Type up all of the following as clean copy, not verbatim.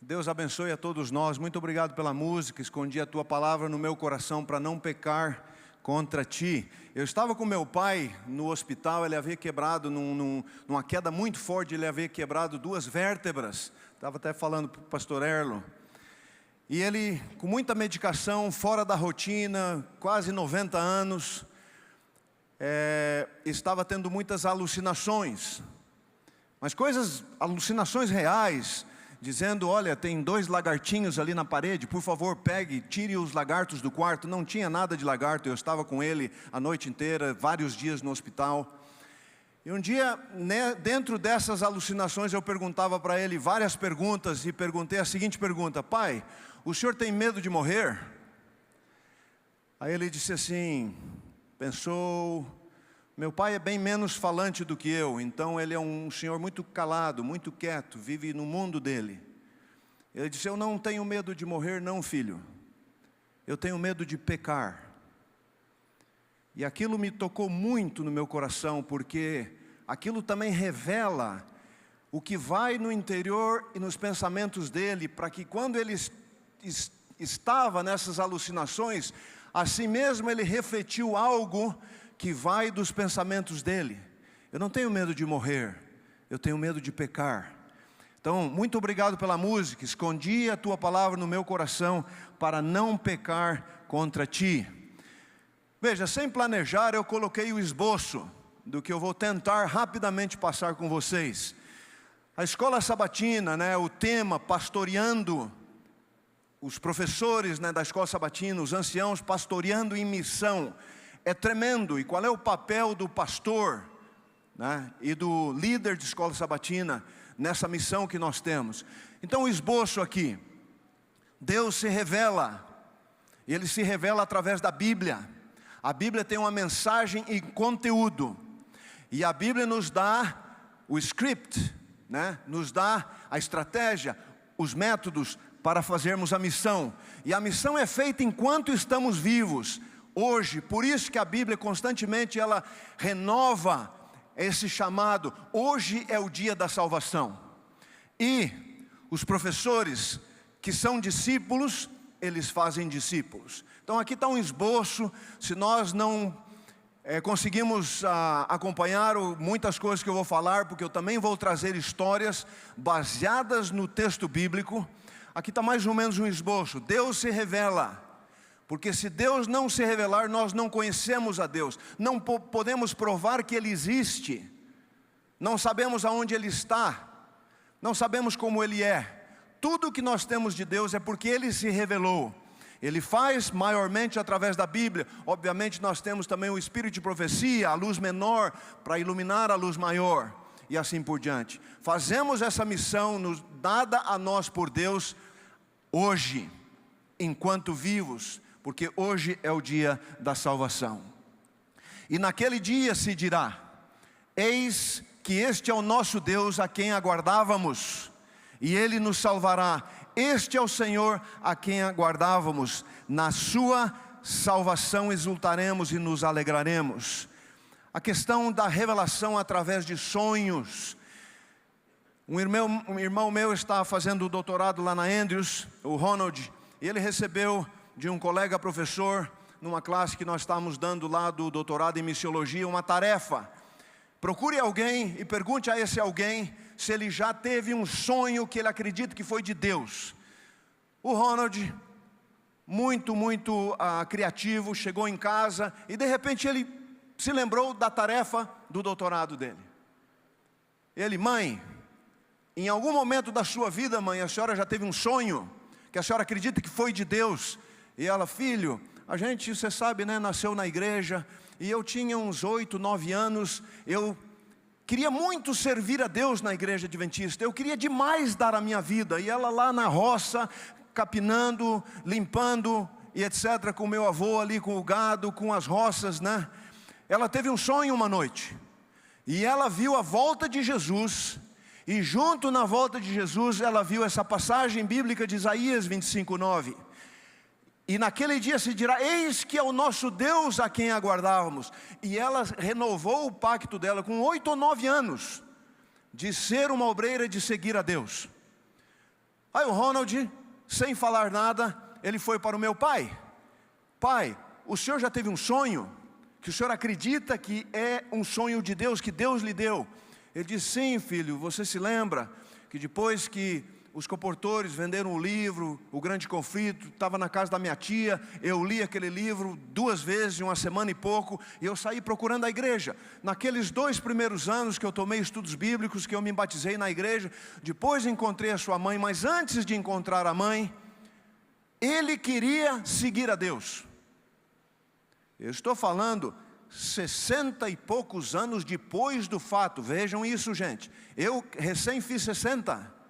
Deus abençoe a todos nós. Muito obrigado pela música. Escondi a tua palavra no meu coração para não pecar contra ti. Eu estava com meu pai no hospital. Ele havia quebrado numa queda muito forte. Ele havia quebrado 2 vértebras. Estava até falando para o pastor Erlo. E ele, com muita medicação, fora da rotina, quase 90 anos, estava tendo muitas alucinações. Mas alucinações reais, dizendo: olha, tem 2 lagartinhos ali na parede, por favor pegue, tire os lagartos do quarto. Não tinha nada de lagarto. Eu estava com ele a noite inteira, vários dias no hospital. E um dia, dentro dessas alucinações, eu perguntava para ele várias perguntas, e perguntei a seguinte pergunta: pai, o senhor tem medo de morrer? Aí ele disse assim, pensou. Meu pai é bem menos falante do que eu, então ele é um senhor muito calado, muito quieto, vive no mundo dele. Ele disse: eu não tenho medo de morrer não, filho. Eu tenho medo de pecar. E aquilo me tocou muito no meu coração, porque aquilo também revela o que vai no interior e nos pensamentos dele, para que quando ele estava nessas alucinações, assim mesmo ele refletiu algo que vai dos pensamentos dele. Eu não tenho medo de morrer, eu tenho medo de pecar. Então, muito obrigado pela música. Escondi a tua palavra no meu coração para não pecar contra ti. Veja, sem planejar, eu coloquei o esboço do que eu vou tentar rapidamente passar com vocês. A escola sabatina, o tema pastoreando, os professores da escola sabatina, os anciãos pastoreando em missão, é tremendo. E qual é o papel do pastor e do líder de escola sabatina nessa missão que nós temos? Então, o esboço aqui: Deus se revela, e Ele se revela através da Bíblia. A Bíblia tem uma mensagem e conteúdo, e a Bíblia nos dá o script, nos dá a estratégia, os métodos para fazermos a missão. E a missão é feita enquanto estamos vivos, hoje. Por isso que a Bíblia constantemente ela renova esse chamado. Hoje é o dia da salvação. E os professores que são discípulos, eles fazem discípulos. Então aqui está um esboço. Se nós não conseguimos acompanhar muitas coisas que eu vou falar, porque eu também vou trazer histórias baseadas no texto bíblico. Aqui está mais ou menos um esboço. Deus se revela, porque se Deus não se revelar, nós não conhecemos a Deus. Não podemos provar que Ele existe. Não sabemos aonde Ele está. Não sabemos como Ele é. Tudo que nós temos de Deus é porque Ele se revelou. Ele faz maiormente através da Bíblia. Obviamente nós temos também o espírito de profecia, a luz menor para iluminar a luz maior, e assim por diante. Fazemos essa missão dada a nós por Deus hoje, enquanto vivos, porque hoje é o dia da salvação. E naquele dia se dirá: eis que este é o nosso Deus a quem aguardávamos, e Ele nos salvará. Este é o Senhor a quem aguardávamos, na sua salvação exultaremos e nos alegraremos. A questão da revelação através de sonhos. Um irmão meu está fazendo doutorado lá na Andrews, o Ronald, e ele recebeu de um colega professor, numa classe que nós estávamos dando lá do doutorado em missiologia, uma tarefa. Procure alguém e pergunte a esse alguém se ele já teve um sonho que ele acredita que foi de Deus. O Ronald, muito criativo, chegou em casa e de repente ele se lembrou da tarefa do doutorado dele. Ele: mãe, em algum momento da sua vida, mãe, a senhora já teve um sonho que a senhora acredita que foi de Deus? E ela: filho, a gente, você sabe, nasceu na igreja, e eu tinha uns 8, 9 anos, eu queria muito servir a Deus na igreja adventista, eu queria demais dar a minha vida. E ela lá na roça, capinando, limpando e etc, com o meu avô ali, com o gado, com as roças, ela teve um sonho uma noite, e ela viu a volta de Jesus, e junto na volta de Jesus, ela viu essa passagem bíblica de Isaías 25:9. E naquele dia se dirá: eis que é o nosso Deus a quem aguardávamos. E ela renovou o pacto dela com 8 ou 9 anos, de ser uma obreira, de seguir a Deus. Aí o Ronald, sem falar nada, ele foi para o meu pai. Pai, o senhor já teve um sonho? Que o senhor acredita que é um sonho de Deus, que Deus lhe deu? Ele disse, sim filho, você se lembra que depois que os comportores venderam o livro, O Grande Conflito, estava na casa da minha tia, eu li aquele livro 2 vezes em 1 semana e pouco, e eu saí procurando a igreja. Naqueles 2 primeiros anos que eu tomei estudos bíblicos, que eu me batizei na igreja, depois encontrei a sua mãe, mas antes de encontrar a mãe, ele queria seguir a Deus. Eu estou falando 60 e poucos anos depois do fato, vejam isso gente, eu recém fiz 60,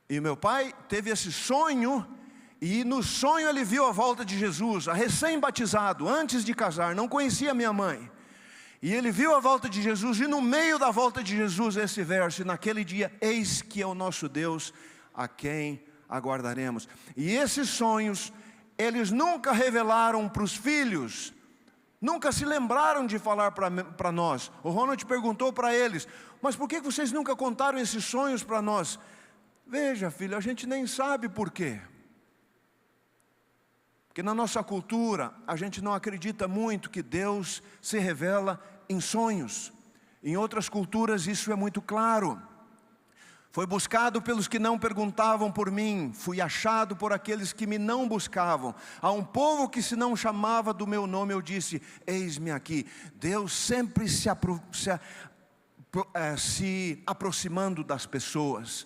e meu pai teve esse sonho, e no sonho ele viu a volta de Jesus, a recém-batizado, antes de casar, não conhecia minha mãe, e ele viu a volta de Jesus, e no meio da volta de Jesus esse verso, e naquele dia, eis que é o nosso Deus, a quem aguardaremos. E esses sonhos, eles nunca revelaram para os filhos, nunca se lembraram de falar para nós. O Ronald perguntou para eles, mas por que vocês nunca contaram esses sonhos para nós? Veja filho, a gente nem sabe por quê. Porque na nossa cultura, a gente não acredita muito que Deus se revela em sonhos. Em outras culturas isso é muito claro. Foi buscado pelos que não perguntavam por mim, fui achado por aqueles que me não buscavam. A um povo que se não chamava do meu nome, eu disse, eis-me aqui. Deus sempre se aproximando das pessoas.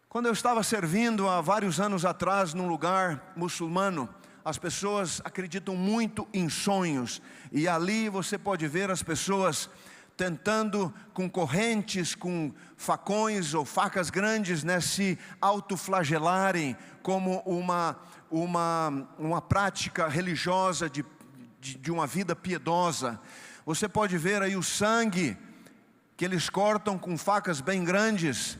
Quando eu estava servindo há vários anos atrás num lugar muçulmano, as pessoas acreditam muito em sonhos. E ali você pode ver as pessoas tentando com correntes, com facões ou facas grandes, né, se autoflagelarem como uma prática religiosa de uma vida piedosa. Você pode ver aí o sangue que eles cortam com facas bem grandes.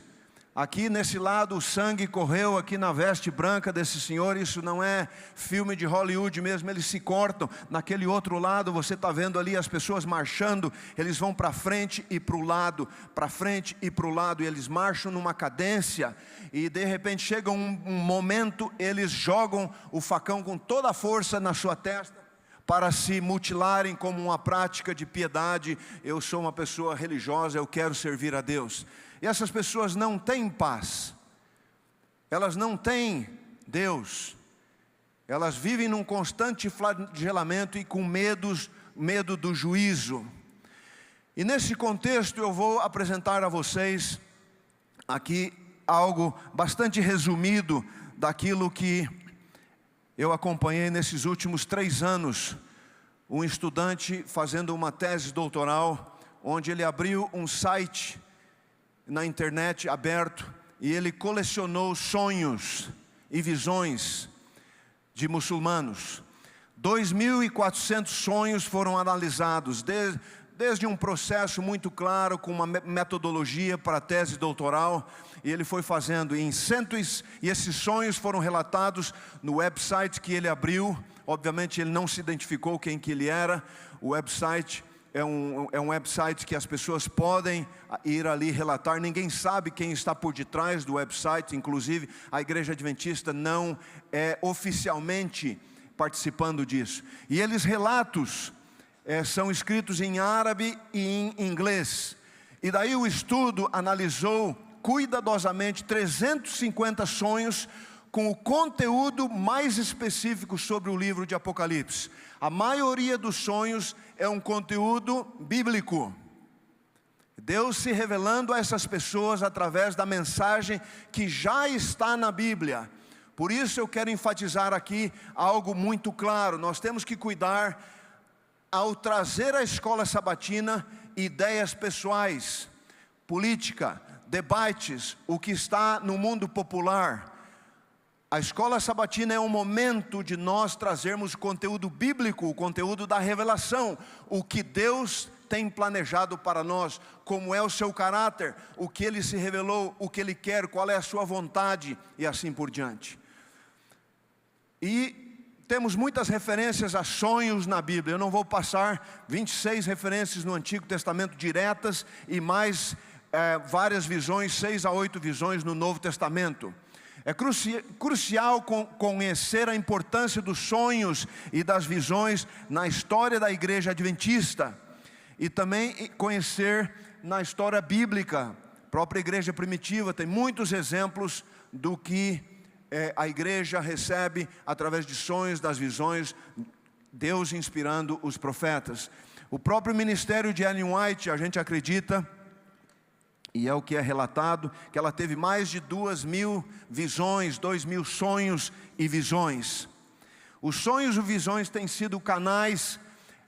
Aqui nesse lado o sangue correu aqui na veste branca desse senhor, isso não é filme de Hollywood mesmo, eles se cortam. Naquele outro lado você está vendo ali as pessoas marchando, eles vão para frente e para o lado, para frente e para o lado, e eles marcham numa cadência, e de repente chega um momento, eles jogam o facão com toda a força na sua testa, para se mutilarem como uma prática de piedade. Eu sou uma pessoa religiosa, eu quero servir a Deus. E essas pessoas não têm paz, elas não têm Deus, elas vivem num constante flagelamento e com medo do juízo. E nesse contexto eu vou apresentar a vocês aqui algo bastante resumido daquilo que eu acompanhei nesses últimos 3 anos. Um estudante fazendo uma tese doutoral, onde ele abriu um site na internet aberto, e ele colecionou sonhos e visões de muçulmanos. 2.400 sonhos foram analisados, desde um processo muito claro, com uma metodologia para a tese doutoral, e ele foi fazendo e esses sonhos foram relatados no website que ele abriu. Obviamente ele não se identificou quem que ele era. O website é um website que as pessoas podem ir ali relatar, ninguém sabe quem está por detrás do website, inclusive a Igreja Adventista não é oficialmente participando disso. E eles relatos são escritos em árabe e em inglês. E daí o estudo analisou cuidadosamente 350 sonhos com o conteúdo mais específico sobre o livro de Apocalipse. A maioria dos sonhos é um conteúdo bíblico. Deus se revelando a essas pessoas através da mensagem que já está na Bíblia. Por isso eu quero enfatizar aqui algo muito claro. Nós temos que cuidar, ao trazer à escola sabatina, ideias pessoais, política, debates, o que está no mundo popular. A escola sabatina é um momento de nós trazermos conteúdo bíblico, o conteúdo da revelação, o que Deus tem planejado para nós, como é o seu caráter, o que Ele se revelou, o que Ele quer, qual é a sua vontade e assim por diante. E temos muitas referências a sonhos na Bíblia. Eu não vou passar 26 referências no Antigo Testamento diretas e mais várias visões, 6 a 8 visões no Novo Testamento. É crucial conhecer a importância dos sonhos e das visões na história da igreja adventista, e também conhecer na história bíblica. A própria igreja primitiva tem muitos exemplos do que a igreja recebe através de sonhos, das visões, Deus inspirando os profetas. O próprio ministério de Ellen White, a gente acredita, e é o que é relatado, que ela teve mais de 2.000 visões, 2.000 sonhos e visões. Os sonhos e visões têm sido canais,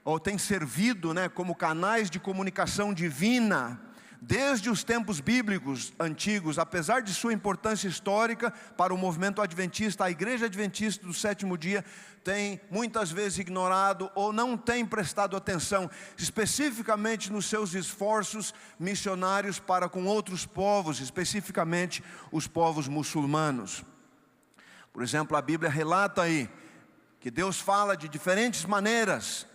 ou têm servido, como canais de comunicação divina, desde os tempos bíblicos antigos. Apesar de sua importância histórica para o movimento adventista, a igreja adventista do sétimo dia tem muitas vezes ignorado ou não tem prestado atenção, especificamente nos seus esforços missionários para com outros povos, especificamente os povos muçulmanos. Por exemplo, a Bíblia relata aí que Deus fala de diferentes maneiras,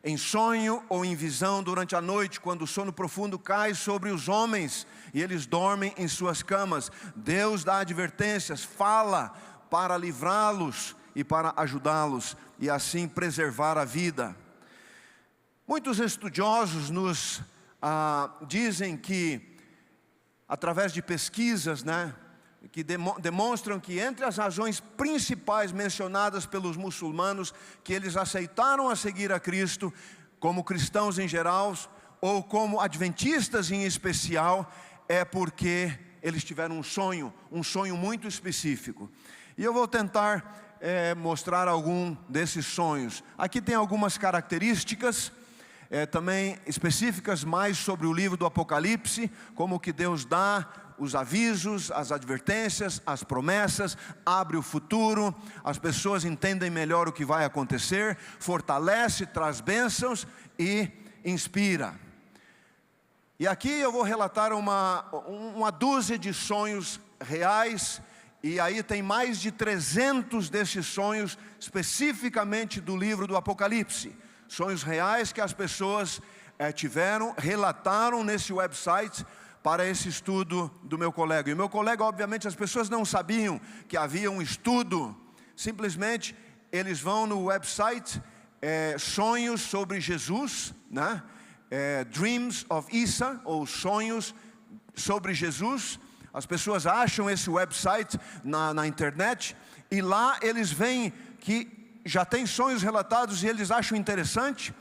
em sonho ou em visão durante a noite, quando o sono profundo cai sobre os homens e eles dormem em suas camas. Deus dá advertências, fala para livrá-los e para ajudá-los, e assim preservar a vida. Muitos estudiosos nos dizem que, através de pesquisas, que demonstram que entre as razões principais mencionadas pelos muçulmanos, que eles aceitaram a seguir a Cristo, como cristãos em geral, ou como adventistas em especial, é porque eles tiveram um sonho muito específico. E eu vou tentar mostrar algum desses sonhos. Aqui tem algumas características, também específicas mais sobre o livro do Apocalipse, como que Deus dá os avisos, as advertências, as promessas, abre o futuro, as pessoas entendem melhor o que vai acontecer, fortalece, traz bênçãos e inspira. E aqui eu vou relatar uma dúzia de sonhos reais, e aí tem mais de 300 desses sonhos, especificamente do livro do Apocalipse. Sonhos reais que as pessoas tiveram, relataram nesse website, para esse estudo do meu colega. E o meu colega, obviamente, as pessoas não sabiam que havia um estudo. Simplesmente, eles vão no website, sonhos sobre Jesus, Dreams of Isa, ou sonhos sobre Jesus. As pessoas acham esse website na internet, e lá eles veem que já tem sonhos relatados, e eles acham interessante.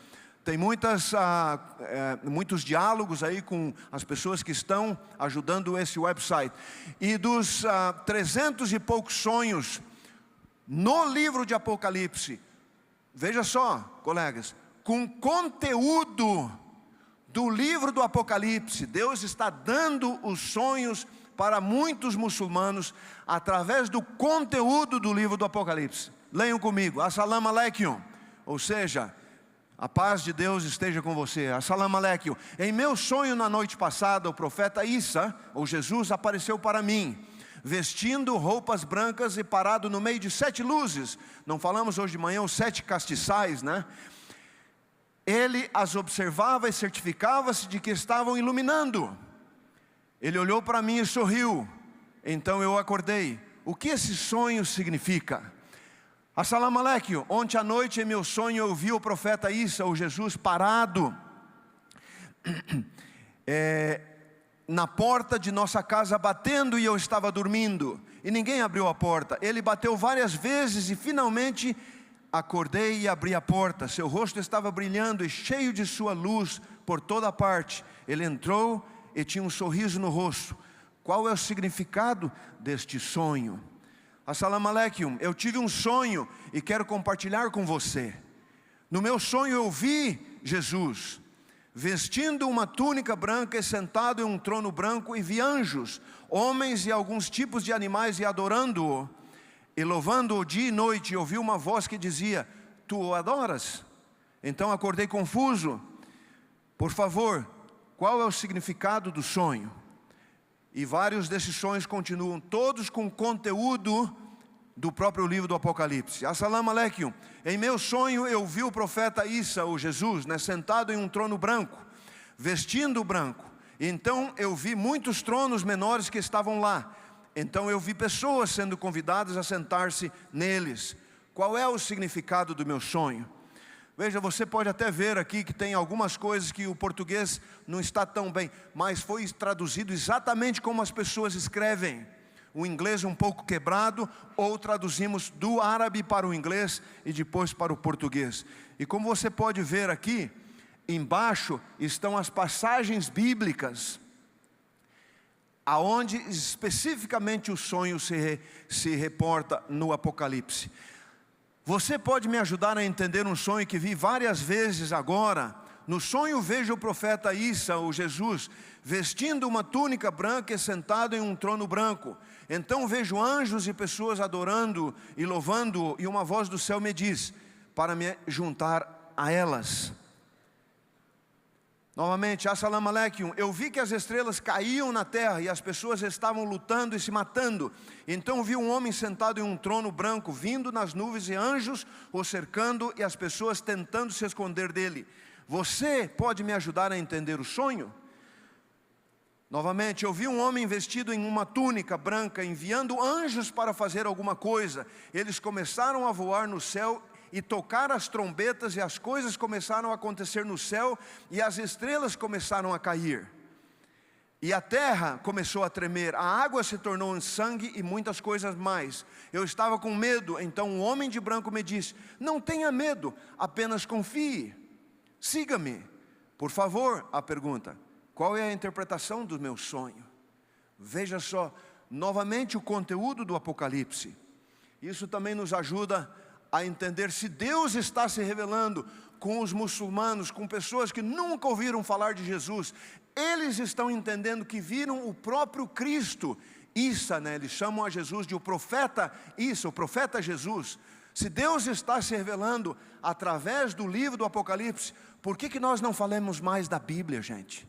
Tem muitos diálogos aí com as pessoas que estão ajudando esse website. E dos 300 e poucos sonhos no livro de Apocalipse, veja só, colegas, com conteúdo do livro do Apocalipse, Deus está dando os sonhos para muitos muçulmanos através do conteúdo do livro do Apocalipse. Leiam comigo: Assalamu alaikum, ou seja, a paz de Deus esteja com você. Assalamu alaikum. Em meu sonho na noite passada, o profeta Isa, ou Jesus, apareceu para mim, vestindo roupas brancas e parado no meio de 7 luzes. Não falamos hoje de manhã os 7 castiçais, Ele as observava e certificava-se de que estavam iluminando. Ele olhou para mim e sorriu. Então eu acordei. O que esse sonho significa? Assalamu alaikum. Ontem à noite em meu sonho eu vi o profeta Isa, ou Jesus, parado na porta de nossa casa batendo, e eu estava dormindo e ninguém abriu a porta. Ele bateu várias vezes e finalmente acordei e abri a porta. Seu rosto estava brilhando e cheio de sua luz por toda parte. Ele entrou e tinha um sorriso no rosto. Qual é o significado deste sonho? Assalamu alaikum. Eu tive um sonho e quero compartilhar com você. No meu sonho eu vi Jesus vestindo uma túnica branca e sentado em um trono branco, e vi anjos, homens e alguns tipos de animais, e adorando-o e louvando-o dia e noite. E ouvi uma voz que dizia: tu o adoras? Então acordei confuso. Por favor, qual é o significado do sonho? E vários desses sonhos continuam, todos com conteúdo do próprio livro do Apocalipse. Assalamu alaikum. Em meu sonho eu vi o profeta Isa, ou Jesus, sentado em um trono branco, vestindo branco, Então eu vi muitos tronos menores que estavam lá. Então eu vi pessoas sendo convidadas a sentar-se neles. Qual é o significado do meu sonho? Veja, você pode até ver aqui que tem algumas coisas que o português não está tão bem, mas foi traduzido exatamente como as pessoas escrevem. O inglês um pouco quebrado, ou traduzimos do árabe para o inglês e depois para o português. E como você pode ver aqui, embaixo estão as passagens bíblicas, aonde especificamente o sonho se reporta no Apocalipse. Você pode me ajudar a entender um sonho que vi várias vezes agora? No sonho vejo o profeta Isa, ou Jesus, vestindo uma túnica branca e sentado em um trono branco. Então vejo anjos e pessoas adorando e louvando, e uma voz do céu me diz, para me juntar a elas. Novamente, Assalamu alaikum, eu vi que as estrelas caíam na terra e as pessoas estavam lutando e se matando. Então vi um homem sentado em um trono branco, vindo nas nuvens, e anjos o cercando e as pessoas tentando se esconder dele. Você pode me ajudar a entender o sonho? Novamente, eu vi um homem vestido em uma túnica branca, enviando anjos para fazer alguma coisa. Eles começaram a voar no céu e tocar as trombetas, e as coisas começaram a acontecer no céu, e as estrelas começaram a cair, e a terra começou a tremer, a água se tornou em sangue e muitas coisas mais. Eu estava com medo, então um homem de branco me disse, não tenha medo, apenas confie, siga-me. Por favor, a pergunta, qual é a interpretação do meu sonho? Veja só, novamente o conteúdo do Apocalipse. Isso também nos ajuda a entender se Deus está se revelando com os muçulmanos, com pessoas que nunca ouviram falar de Jesus. Eles estão entendendo que viram o próprio Cristo. Isa, eles chamam a Jesus de o profeta Isa, o profeta Jesus. Se Deus está se revelando através do livro do Apocalipse, por que nós não falamos mais da Bíblia, gente?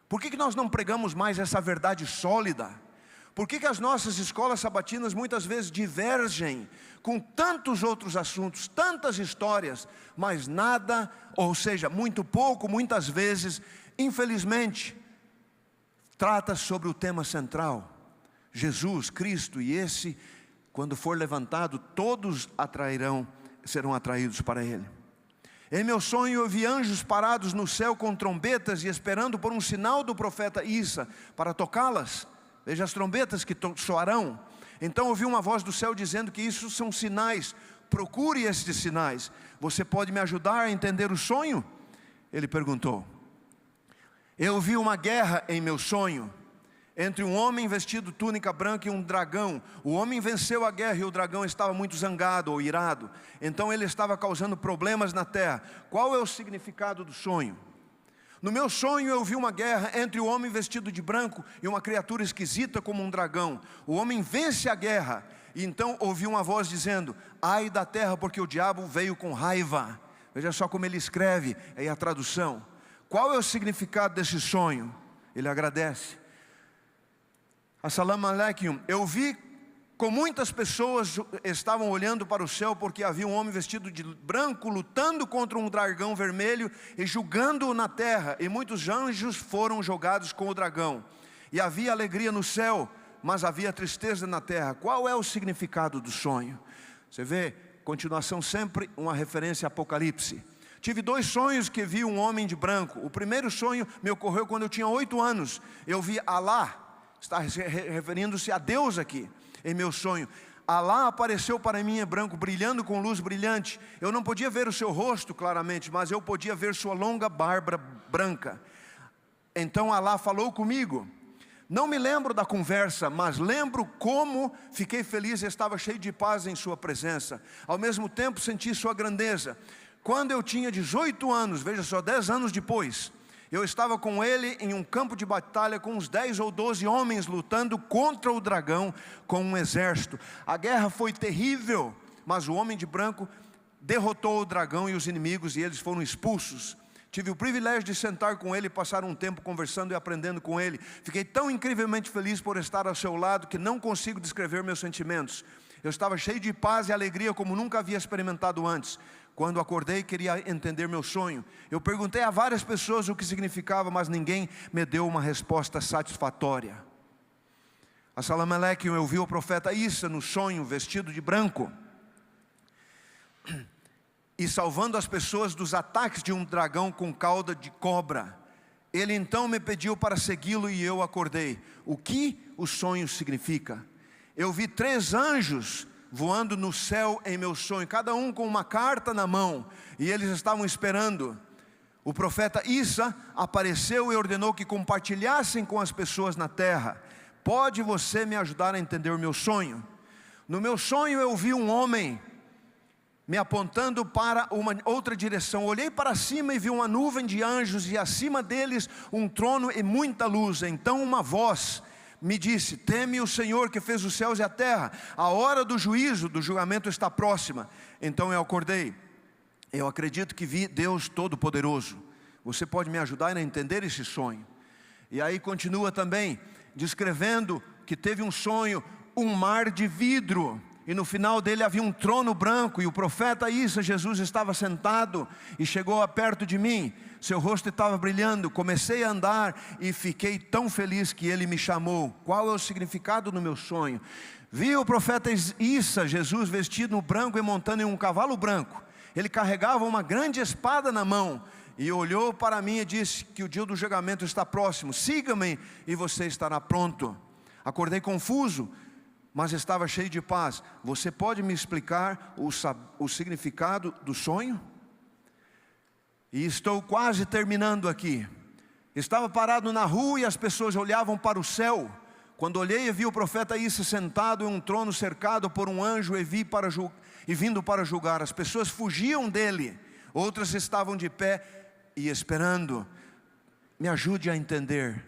Por que nós não pregamos mais essa verdade sólida? Por que as nossas escolas sabatinas muitas vezes divergem com tantos outros assuntos, tantas histórias, mas nada, ou seja, muito pouco, muitas vezes, infelizmente, trata sobre o tema central, Jesus, Cristo, e esse, quando for levantado, todos serão atraídos para Ele. Em meu sonho eu vi anjos parados no céu com trombetas e esperando por um sinal do profeta Isa para tocá-las. Veja as trombetas que soarão. Então ouvi uma voz do céu dizendo que isso são sinais. Procure estes sinais. Você pode me ajudar a entender o sonho? Ele perguntou. Eu vi uma guerra em meu sonho, entre um homem vestido de túnica branca e um dragão. O homem venceu a guerra e o dragão estava muito zangado ou irado. Então ele estava causando problemas na terra. Qual é o significado do sonho? No meu sonho eu vi uma guerra entre o homem vestido de branco e uma criatura esquisita como um dragão. O homem vence a guerra, e então ouvi uma voz dizendo, ai da terra, porque o diabo veio com raiva. Veja só como ele escreve, é a tradução. Qual é o significado desse sonho? Ele agradece. Assalamu alaikum, eu vi com muitas pessoas estavam olhando para o céu, porque havia um homem vestido de branco lutando contra um dragão vermelho e julgando-o na terra, e muitos anjos foram jogados com o dragão, e havia alegria no céu, mas havia tristeza na terra. Qual é o significado do sonho? Você vê, continuação sempre uma referência a Apocalipse. Tive 2 sonhos que vi um homem de branco. O primeiro sonho me ocorreu quando eu tinha 8 anos, eu vi Alá, está referindo-se a Deus aqui. Em meu sonho, Alá apareceu para mim em branco, brilhando com luz brilhante. Eu não podia ver o seu rosto claramente, mas eu podia ver sua longa barba branca. Então Alá falou comigo. Não me lembro da conversa, mas lembro como fiquei feliz e estava cheio de paz em sua presença. Ao mesmo tempo senti sua grandeza. Quando eu tinha 18 anos, veja só, 10 anos depois, eu estava com ele em um campo de batalha com uns 10 ou 12 homens lutando contra o dragão com um exército. A guerra foi terrível, mas o homem de branco derrotou o dragão e os inimigos, e eles foram expulsos. Tive o privilégio de sentar com ele e passar um tempo conversando e aprendendo com ele. Fiquei tão incrivelmente feliz por estar ao seu lado que não consigo descrever meus sentimentos. Eu estava cheio de paz e alegria como nunca havia experimentado antes. Quando acordei, queria entender meu sonho. Eu perguntei a várias pessoas o que significava, mas ninguém me deu uma resposta satisfatória. A Salameleque ouviu o profeta Issa no sonho, vestido de branco, e salvando as pessoas dos ataques de um dragão com cauda de cobra. Ele então me pediu para segui-lo e eu acordei. O que o sonho significa? Eu vi 3 anjos voando no céu em meu sonho, cada um com uma carta na mão, e eles estavam esperando. O profeta Issa apareceu e ordenou que compartilhassem com as pessoas na terra. Pode você me ajudar a entender o meu sonho? No meu sonho eu vi um homem me apontando para uma outra direção. Olhei para cima e vi uma nuvem de anjos e acima deles um trono e muita luz. Então uma voz me disse: teme o Senhor que fez os céus e a terra, a hora do juízo, do julgamento está próxima. Então eu acordei. Eu acredito que vi Deus Todo-Poderoso. Você pode me ajudar a entender esse sonho? E aí continua também descrevendo que teve um sonho, um mar de vidro, e no final dele havia um trono branco, e o profeta Issa, Jesus, estava sentado e chegou perto de mim. Seu rosto estava brilhando. Comecei a andar e fiquei tão feliz que ele me chamou. Qual é o significado do meu sonho? Vi o profeta Issa, Jesus, vestido no branco e montando em um cavalo branco. Ele carregava uma grande espada na mão e olhou para mim e disse que o dia do julgamento está próximo. Siga-me e você estará pronto. Acordei confuso, mas estava cheio de paz. Você pode me explicar o significado do sonho? E estou quase terminando aqui. Estava parado na rua e as pessoas olhavam para o céu. Quando olhei e vi o profeta Issa sentado em um trono cercado por um anjo e vindo para julgar. As pessoas fugiam dele, outras estavam de pé e esperando. Me ajude a entender.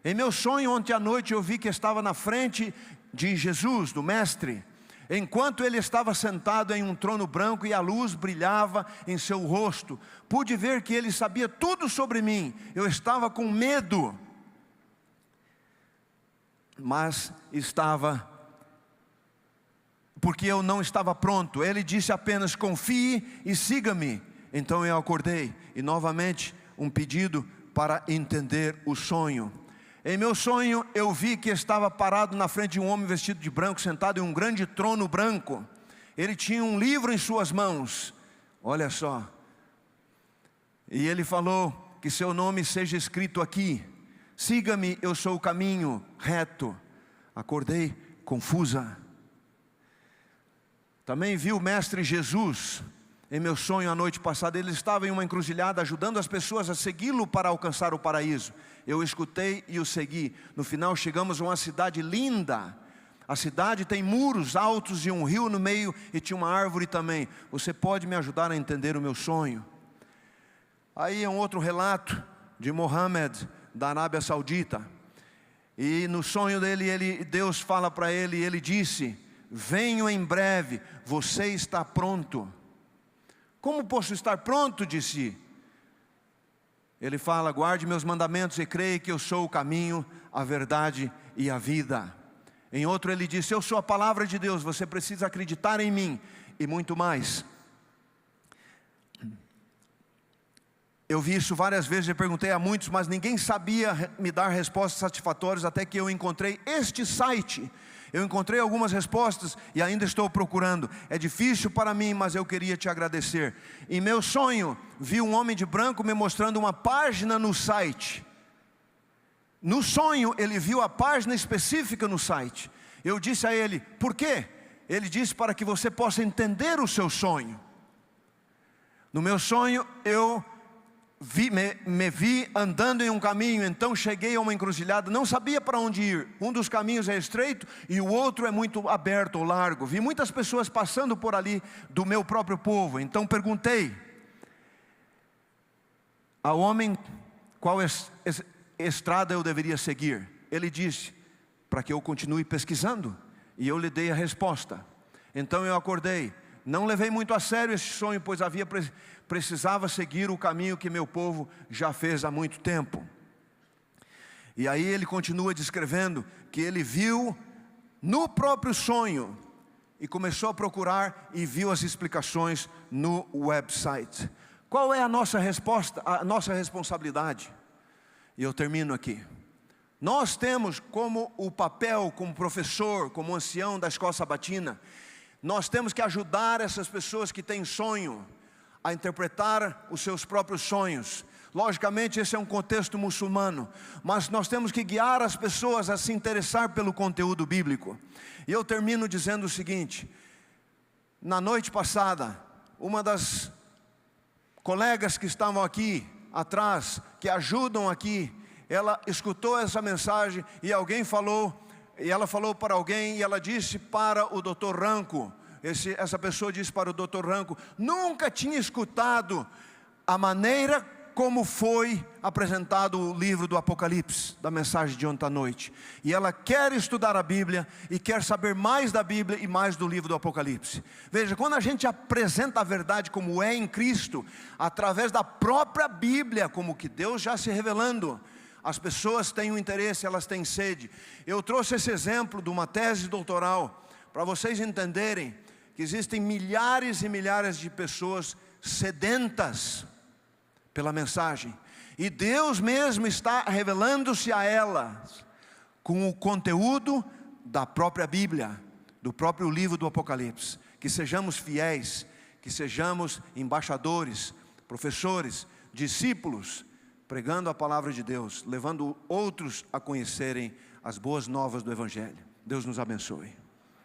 Em meu sonho ontem à noite eu vi que estava na frente de Jesus, do Mestre, enquanto ele estava sentado em um trono branco e a luz brilhava em seu rosto. Pude ver que ele sabia tudo sobre mim. Eu estava com medo, mas porque eu não estava pronto. Ele disse apenas: confie e siga-me. Então eu acordei e novamente um pedido para entender o sonho. Em meu sonho eu vi que estava parado na frente de um homem vestido de branco, sentado em um grande trono branco. Ele tinha um livro em suas mãos, olha só, e ele falou que seu nome seja escrito aqui. Siga-me, eu sou o caminho reto. Acordei confusa. Também vi o Mestre Jesus em meu sonho a noite passada. Ele estava em uma encruzilhada ajudando as pessoas a segui-lo para alcançar o paraíso. Eu escutei e o segui. No final chegamos a uma cidade linda. A cidade tem muros altos e um rio no meio e tinha uma árvore também. Você pode me ajudar a entender o meu sonho? Aí é um outro relato de Mohammed, da Arábia Saudita. E no sonho dele, Deus fala para ele, e ele disse: venho em breve, você está pronto. Como posso estar pronto? Disse. Ele fala: guarde meus mandamentos e creia que eu sou o caminho, a verdade e a vida. Em outro ele disse: eu sou a palavra de Deus, você precisa acreditar em mim, e muito mais. Eu vi isso várias vezes e perguntei a muitos, mas ninguém sabia me dar respostas satisfatórias, até que eu encontrei este site. Eu encontrei algumas respostas e ainda estou procurando. É difícil para mim, mas eu queria te agradecer. Em meu sonho, vi um homem de branco me mostrando uma página no site. No sonho, ele viu a página específica no site. Eu disse a ele: por quê? Ele disse: para que você possa entender o seu sonho. No meu sonho, eu me vi andando em um caminho, então cheguei a uma encruzilhada, não sabia para onde ir. Um dos caminhos é estreito e o outro é muito aberto ou largo. Vi muitas pessoas passando por ali do meu próprio povo. Então perguntei ao homem qual estrada eu deveria seguir. Ele disse para que eu continue pesquisando, e eu lhe dei a resposta. Então eu acordei. Não levei muito a sério esse sonho, pois precisava seguir o caminho que meu povo já fez há muito tempo. E aí ele continua descrevendo que ele viu no próprio sonho e começou a procurar e viu as explicações no website. Qual é a nossa resposta, a nossa responsabilidade? E eu termino aqui. Nós temos como o papel, como professor, como ancião da escola sabatina, nós temos que ajudar essas pessoas que têm sonho a interpretar os seus próprios sonhos. Logicamente esse é um contexto muçulmano, mas nós temos que guiar as pessoas a se interessar pelo conteúdo bíblico. E eu termino dizendo o seguinte: na noite passada, uma das colegas que estavam aqui atrás, que ajudam aqui, ela escutou essa mensagem e alguém falou, e ela falou para alguém, e ela disse para o Dr. Ranco, essa pessoa disse para o Dr. Ranco, nunca tinha escutado a maneira como foi apresentado o livro do Apocalipse, da mensagem de ontem à noite. E ela quer estudar a Bíblia e quer saber mais da Bíblia e mais do livro do Apocalipse. Veja, quando a gente apresenta a verdade como é em Cristo, através da própria Bíblia, como que Deus já se revelando, as pessoas têm um interesse, elas têm sede. Eu trouxe esse exemplo de uma tese doutoral, para vocês entenderem que existem milhares e milhares de pessoas sedentas pela mensagem, e Deus mesmo está revelando-se a elas com o conteúdo da própria Bíblia, do próprio livro do Apocalipse. Que sejamos fiéis, que sejamos embaixadores, professores, discípulos, pregando a palavra de Deus, levando outros a conhecerem as boas novas do Evangelho. Deus nos abençoe.